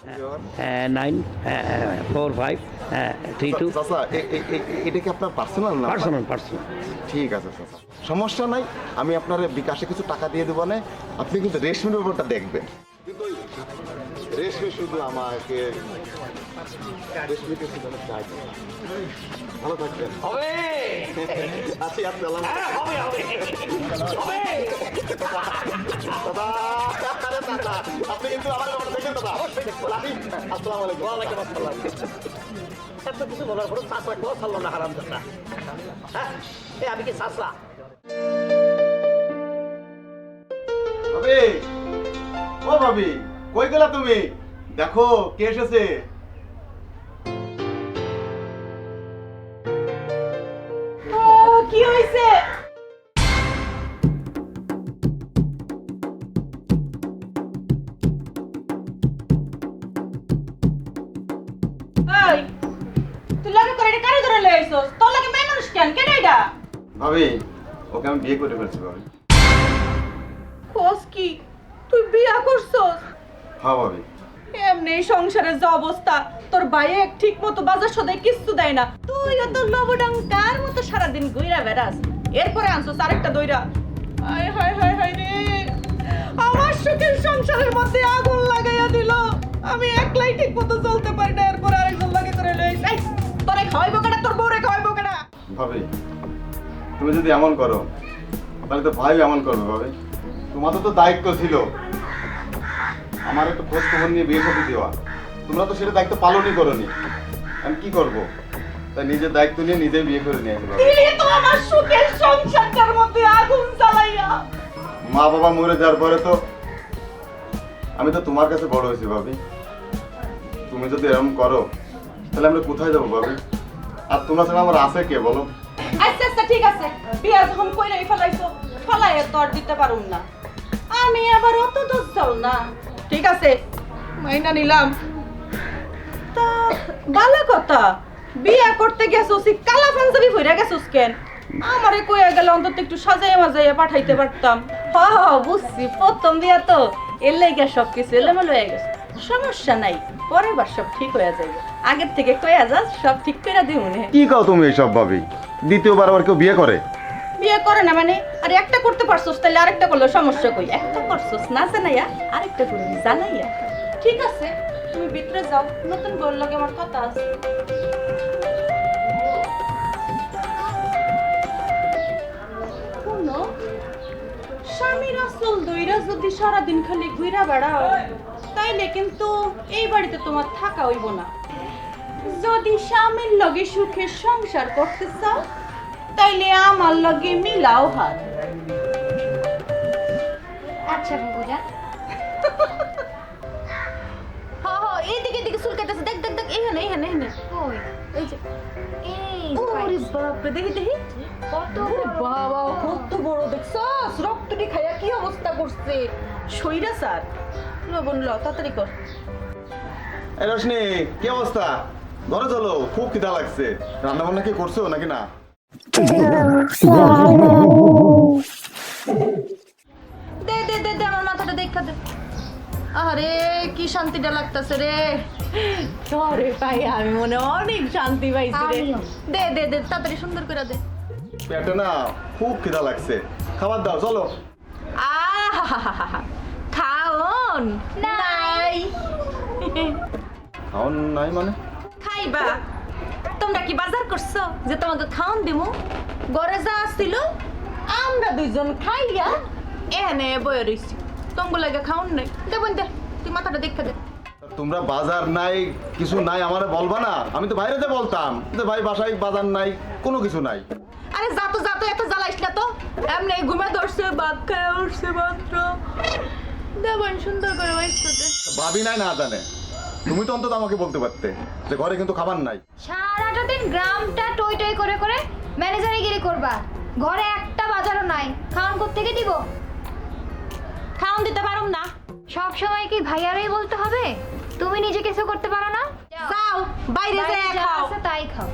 [SPEAKER 5] 94532
[SPEAKER 7] চাচা এটা কি আপনার পার্সোনাল না?
[SPEAKER 5] পার্সোনাল
[SPEAKER 7] ঠিক আছে চাচা, সমস্যা নাই। আমি আপনার বিকাশে কিছু টাকা দিয়ে দেবো না, আপনি কিন্তু রেশমির ব্যাপারটা দেখবেন। কিন্তু ওই রেশমি শুধু আমাকে রেশমিকে শুধু আমি চাই। ভালো থাকবেন।
[SPEAKER 5] হবে
[SPEAKER 7] আছি আসসালাম। দাদা, আপনি কিন্তু আমার ব্যাপারটা দেখবেন দাদা। আসসালামু আলাইকুম।
[SPEAKER 5] ওয়ালাইকুম আসসালাম। এত কিছু বলার পরে চাষা কেউ ছাড়লো না হারাম দাদা। হ্যাঁ আমি কি চাষা?
[SPEAKER 7] ভাবি, ও ভাবি, কই গেলা তুমি? দেখো কে এসেছে।
[SPEAKER 1] কি হইছে? এই তুই লাগে করে কারে ধরে লই আইছস? তোর লাগে মেয়ে মানুষ কেন? কেডা এটা?
[SPEAKER 7] ভাবি, ওকে আমি বিয়ে করে ফেলছি ভাবি।
[SPEAKER 1] কোস কি? তুই বিয়া করছস?
[SPEAKER 7] হ্যাঁ ভাবি।
[SPEAKER 1] এমনি সংসারের যে অবস্থা, তোর ভাইয়ে ঠিক মতো বাজার সদাই কিচ্ছু দেয় না, তুইও তো লবডঙ্কার মতো সারাদিন ঘুইরা বেড়াস, এরপরে আনছস আরেকটা দইরা। আয় হায় হায় হায় রে, আমার সুখের সংসারের মধ্যে আগুন লাগাইয়া দিল। আমি একলাই ঠিক মতো চলতে পারি না, এরপর আরেকজন লাগে করে লইস। এই তোরে খাওয়াইবো কেডা? তোর বউরে খাওয়াইবো কেডা?
[SPEAKER 7] ভাবি, তুমি যদি এমন করো তাহলে তো ভাই এমন করবে ভাবি। তোমাদের তো দায়িত্ব ছিল আমার একটু খোঁজ খবর নিয়ে বিয়ে করতে দেওয়া, তোমরা তো সেটা দায়িত্ব পালনই করোনি। আমি কি করব? তাই নিজের দায়িত্ব নিয়ে নিজে বিয়ে করে নিয়ে আসি ভাবি।
[SPEAKER 1] দিলি তো আমার সুখের সংসারটার মধ্যে আগুন জ্বালাইয়া।
[SPEAKER 7] মা বাবা মরে যাওয়ার পরে তো আমি তো তোমার কাছে বড় হয়েছি ভাবি। তুমি যদি এরকম করো তাহলে আমরা কোথায় যাবো ভাবি? আর তোমরা ছাড়া আমার আছে কে বলো?
[SPEAKER 1] আচ্ছা আচ্ছা ঠিক আছে, বিয়া যখন কইরাই ফেলাইছো, ফলাইয়া তো আর দিতে পারুম না। আমি আবার অত দোষ যাও না। ঠিক আছে, মাইনা নিলাম। তা ভালো কথা, বিয়া করতে গেছস কালা পাঞ্জাবি পইরা গেছস কেন? আমারে কইয়া গেল অন্তত একটু সাজাইয়া মাজাইয়া পাঠাইতে পারতাম। বুঝছি, প্রথম বিয়া তো এর লাইগা সবকিছু এলোমেলো হয়ে গেছে। সমস্যা নাই, পরের বার সব ঠিক হয়ে যাবে। আগের থেকে কইয়া যাস, সব ঠিক করে দিই মনে।
[SPEAKER 7] কি কাও তুমি এইসব ভাবি? দ্বিতীয়বার আবার কেউ বিয়ে করে?
[SPEAKER 1] বিয়ে করে না মানে? আর একটা করতে পারছস, তাহলে আরেকটা করলে সমস্যা কই? একটা করছস না জানাইয়া আরেকটা করবি জানাইয়া। ঠিক আছে, তুমি ভিতরে যাও, নতুন বউর লগে আমার কথা আছে। শোনো, স্বামীর আসল দইরা যদি সারাদিন খালি ঘুরা বেড়াও, তাইলে কিন্তু এই বাড়িতে তোমার থাকা হইব না। যদি স্বামীর লগে সুখে সংসার করতে চাও, তাইলে আমার লগে মিলাও হাত।
[SPEAKER 6] আচ্ছা বাবুজা।
[SPEAKER 1] এইদিকে এদিকে চুলকাইতেছে, দেখ দেখ দেখ, এখানে এখানে এখানে।
[SPEAKER 6] কই?
[SPEAKER 1] এই যে,
[SPEAKER 6] এই
[SPEAKER 1] ওরে বাপরে, দেখি দেখি,
[SPEAKER 6] কত
[SPEAKER 1] ওরে
[SPEAKER 6] বড়।
[SPEAKER 1] বাবা কত বড় দেখছস? রক্তটি খাইয়া কি অবস্থা করছে শরীরা স্যার। লবণ ল, তাড়াতাড়ি কর।
[SPEAKER 7] এই রোশনি, কি অবস্থা? ঘরে চলো, খুব খিদা লাগছে। রান্না বান্না কি করছো নাকি না?
[SPEAKER 1] দে দে দে দে, আমার মাথাটা দেখা দে। আরে কি শান্তিটা লাগতাছে রে। সরে পাই আমি মনে অনেক শান্তি পাইছি রে।
[SPEAKER 6] আমিও।
[SPEAKER 1] দে দে দে, তাড়াতাড়ি সুন্দর করে দে।
[SPEAKER 7] পেটে না খুব খিদা লাগছে, খাবার দাও চলো।
[SPEAKER 1] আহা, খাওন নাই।
[SPEAKER 7] খাওন নাই মানে?
[SPEAKER 1] খাইবা? তোমরা কি বাজার করছো যে তোমাকে খাওন দিমু? ঘরে যা আসছিল আমরা দুইজন খাইয়া এনে বয়ে রইছি, তোমাকে লাগে খাওন নাই। দেবন দে, তুই মাথাটা দেখে দে।
[SPEAKER 7] তোমরা বাজার নাই কিছু নাই আমারে বলবা না? আমি তো বাইরেতে বলতাম যে ভাই বাসায় বাজার নাই, কোনো কিছু নাই।
[SPEAKER 1] আরে যা তো এত জ্বালাইস না তো। এমনি ঘুমে ধরছে, ভাত খায় উঠছে মাত্র। দেবন সুন্দর করে বাইসতে দে।
[SPEAKER 7] ভাবি নাই না জানে, তুমি তো অন্তত আমাকে বলতে পারতে যে ঘরে কিন্তু খাবার নাই।
[SPEAKER 6] সারাটা দিন গ্রামটা টই টই করে করে ম্যানেজারিগিরি করবা, ঘরে একটা বাজারও নাই, খাওয়ান কোত্থেকে দিব?
[SPEAKER 1] খাওন দিতে পারুম না।
[SPEAKER 6] সব সময় কি ভাইয়ারই বলতে হবে? তুমি নিজে কিছু করতে পারো না?
[SPEAKER 1] যাও বাইরে
[SPEAKER 6] বাইরে
[SPEAKER 1] যেয়ে
[SPEAKER 6] যা
[SPEAKER 1] খাও।
[SPEAKER 6] আছে তাই খাও।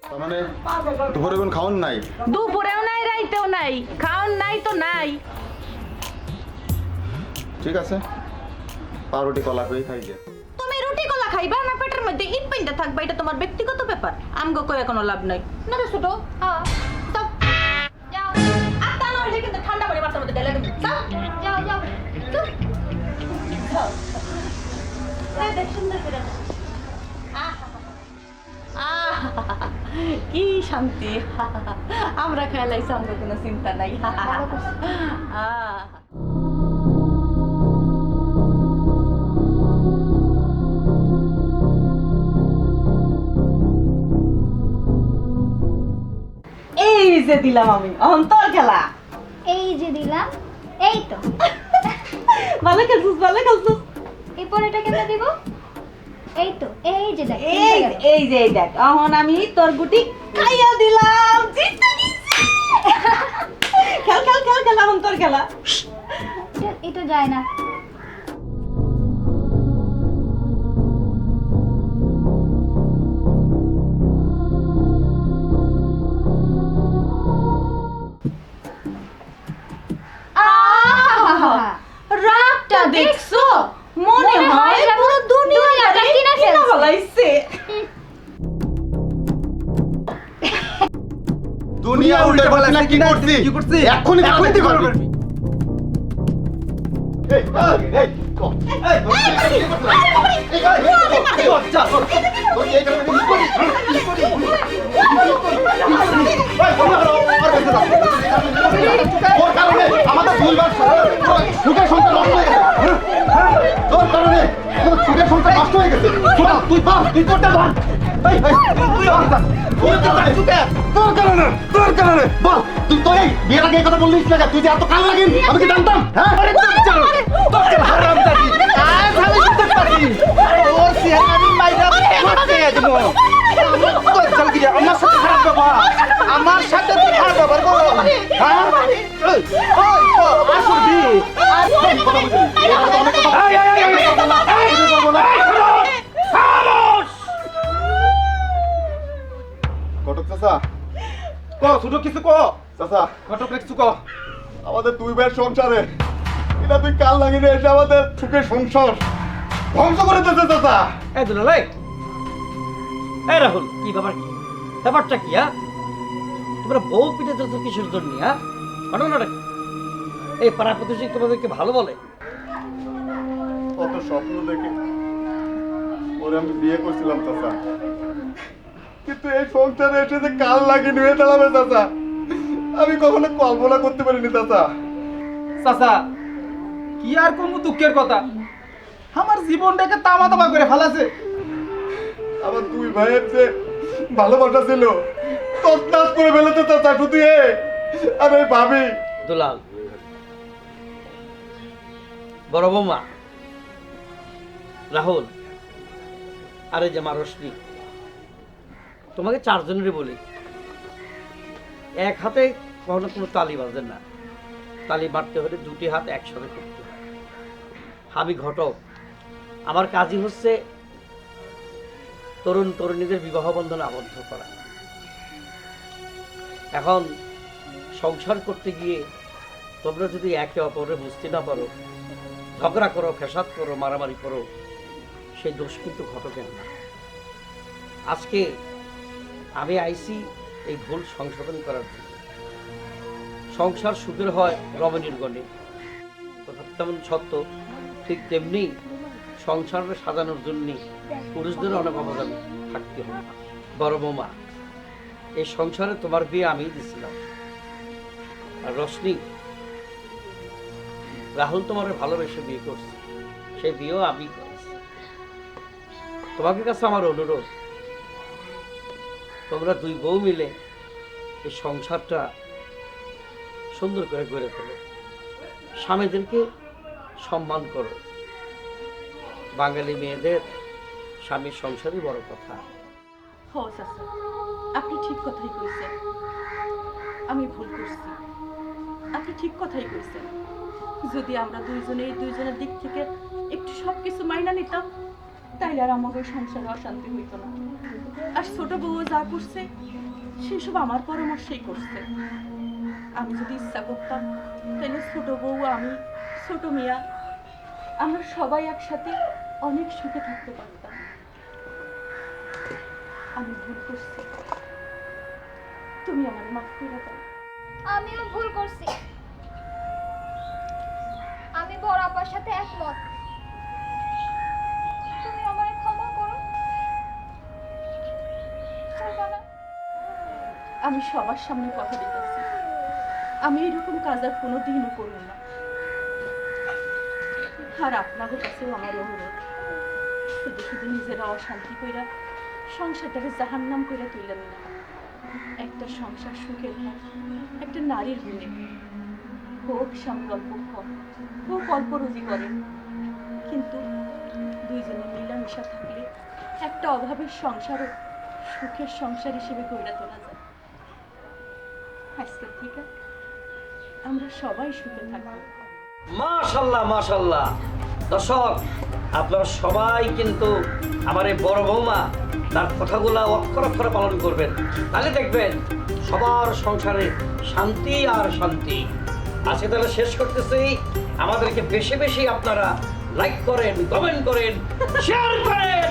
[SPEAKER 7] তার মানে দুপুরে কোন খাওন নাই?
[SPEAKER 1] দুপুরেও নাই, রাইতেও নাই, খাওন নাই তো নাই।
[SPEAKER 7] ঠিক আছে, পাউরুটি কলা করে খাই যে।
[SPEAKER 1] তুমি রুটি কলা খাইবা না পেটের মধ্যে ইট পাইন্ডা থাকবা এটা তোমার ব্যক্তিগত ব্যাপার আমগো কয়ে কোনো লাভ নাই না রে ছোট
[SPEAKER 6] হ্যাঁ
[SPEAKER 1] যাও
[SPEAKER 6] যাও
[SPEAKER 1] আর তা না হইলে কিন্তু ঠান্ডা পানি মাথার মধ্যে ঢেলে দেবো যাও
[SPEAKER 6] যাও যাও
[SPEAKER 1] যাও যাও এই দেখ সুন্দর করে কি শান্তি আমরা খেলাইছি আমরা কোনো চিন্তা নাই এই যে দিলাম আমি অন্তর খেলা
[SPEAKER 6] এই যে দিলাম এই তো
[SPEAKER 1] ভালো খেলছিস ভালো খেলছিস
[SPEAKER 6] এরপর এটা কেন দিব এই তো এই যে দেখ
[SPEAKER 1] এই যে দেখ এখন আমি তোর গুটি খাইয়া দিলাম জিতে গেছি খেল খেল খেল খেল এখন তোর খেলা
[SPEAKER 6] এটা যায় না
[SPEAKER 1] রাগটা দেখছো মনে হয় পুরো দুনিয়াটা কিনে ফেলাইছে
[SPEAKER 7] দুনিয়া উল্টে পাল্টে না কি করছি?
[SPEAKER 2] কি করছি?
[SPEAKER 7] এক্ষুনি
[SPEAKER 2] এক্ষুনি
[SPEAKER 7] করবি।
[SPEAKER 2] করবি।
[SPEAKER 7] এই, এই, ক। এই,
[SPEAKER 2] চল
[SPEAKER 7] তোর কারণে আমাদের দুইবার সুখের সংসার নষ্ট হয়ে গেছে। তোর কারণে আমাদের সুখের সংসার নষ্ট হয়ে গেছে। শোনা, তুই পার, তুই করতে পার। এই, এই, তোর কারণে বল, তুই তো এই বিয়ের আগে এই কথা বললিস না, তুই যে এত কাল লাগিন আমি কি জানতাম? হ্যাঁ
[SPEAKER 2] আমার সাথে তুই খারাপ ব্যবহার করো হ্যাঁ
[SPEAKER 7] ঘটক চাচা,
[SPEAKER 2] ছোট কিছু ক
[SPEAKER 7] চাচা,
[SPEAKER 2] ঘটক কিছু ক
[SPEAKER 7] আমাদের দুই ভাইয়ের সংসারে এটা তুই কাল লাগিয়ে এসে আমাদের সুখের সংসার ধ্বংস করে দিতে চাচা।
[SPEAKER 5] এই দুলাল এই রাহুল কি ব্যাপারটা কি হ্যাঁ তোমরা বউ পিঠে তো কিসের জন্য হ্যাঁ ঘটনাটা কি? এই পাড়া প্রতিবেশী তোমাদেরকে ভালো বলে
[SPEAKER 7] কত স্বপ্ন দেখে ওরে আমি বিয়ে করছিলাম চাচা, কিন্তু এই সংসারে এসে যে কাল লাগিয়ে নিয়ে দাঁড়াবে চাচা আমি কখনো কল্পনা করতে পারিনি চাচা।
[SPEAKER 2] চাচা কি আর কোন দুঃখের কথা আমার জীবনটাকে তামা তামা করে ফেলাছে।
[SPEAKER 7] আমার দুই ভাইয়ের যে ভালোবাসা ছিল তছনছ করে ফেলেছে চাচা শুধু আমি ভাবি।
[SPEAKER 5] দুলাল বড় বৌমা রাহুল আরে যে মা রশ্মি তোমাকে চারজনেরই বলি এক হাতে কখনো কোনো তালি বাজে না, তালি মারতে হলে দুটি হাত একসাথে করতে হয়। আমি ঘটক, আমার কাজই হচ্ছে তরুণ তরুণীদের বিবাহ বন্ধনে আবদ্ধ করা। এখন সংসার করতে গিয়ে তোমরা যদি একে অপরে বুঝতে না পারো, ঝগড়া করো, ফ্যাসাদ করো, মারামারি করো, সেই দোষ কিন্তু ঘটকের না। আজকে আমি আইছি এই ভুল সংশোধন করার জন্য। সংসার সুখের হয় রমণীর গণে, কথা তেমন সত্য, ঠিক তেমনি সংসারকে সাজানোর জন্য পুরুষদের অনেক অবদান থাকতে হবে। বড় বৌমা, এই সংসারে তোমার বিয়ে আমিই দিছিলাম। আর রশ্মি, রাহুল তোমার ভালোবেসে বিয়ে করছে, সেই বিয়েও আমি করেছি। তোমাকে কাছে আমার অনুরোধ, তোমরা দুই বউ মিলে এই সংসারটা সুন্দর করে গড়ে তোলো, স্বামীদেরকে সম্মান করো। বাঙালি মেয়েদের স্বামীর সংসারই বড় কথা।
[SPEAKER 1] হো চাচা, আপনি ঠিক কথাই কইছেন, আমি ভুল করছি। আপনি ঠিক কথাই কইছেন, যদি আমরা দুইজনে এই দুইজনের দিক থেকে একটু সবকিছু মাইনা নিতাম তাইলে আর আমাদের সংসারে অশান্তি হইতো না। আর ছোট বউ যা করছে সেসব আমার পরামর্শেই করছে। আমি যদি ইচ্ছা করতাম তাহলে ছোট বউ, আমি, ছোট মিয়া আমরা সবাই একসাথে অনেক সুখে থাকতে পারতাম। আমি ভুল করছি, তুমি আমার মাফ করে দাও।
[SPEAKER 6] আমিও ভুল করছি, আমি বড় আপার সাথে একমত। তুমি আমায় ক্ষমা করো। করবা না?
[SPEAKER 1] আমি সবার সামনে কথা দিতেছি, আমি এরকম কাজ আর কোনোদিনও করব না। আর আপনাদের কাছেও আমার অনুরোধ, শুধু শুধু নিজেরা অশান্তি কইরা সংসারটাকে জাহান্নাম কইরা তুললেন না। একটা সংসার সুখের হয় একটা নারীর গুণে। হোক স্বামী অল্প কম, হোক অল্প রুজি করেন, কিন্তু দুইজনে মিলামিশা থাকলে একটা অভাবের সংসারও সুখের সংসার হিসেবে গড়ে তোলা যায়। আজকে থেকে আমরা সবাই সুখে থাকবো।
[SPEAKER 5] মাশাল্লাহ মাশাল্লাহ। দর্শক, আপনারা সবাই কিন্তু আমার এই বড় বৌমা তার কথাগুলা অক্ষর অক্ষরে পালন করবেন, তাহলে দেখবেন সবার সংসারে শান্তি আর শান্তি। আজকে তাহলে শেষ করতেছি। আমাদেরকে বেশি বেশি আপনারা লাইক করেন, কমেন্ট করেন, শেয়ার করেন।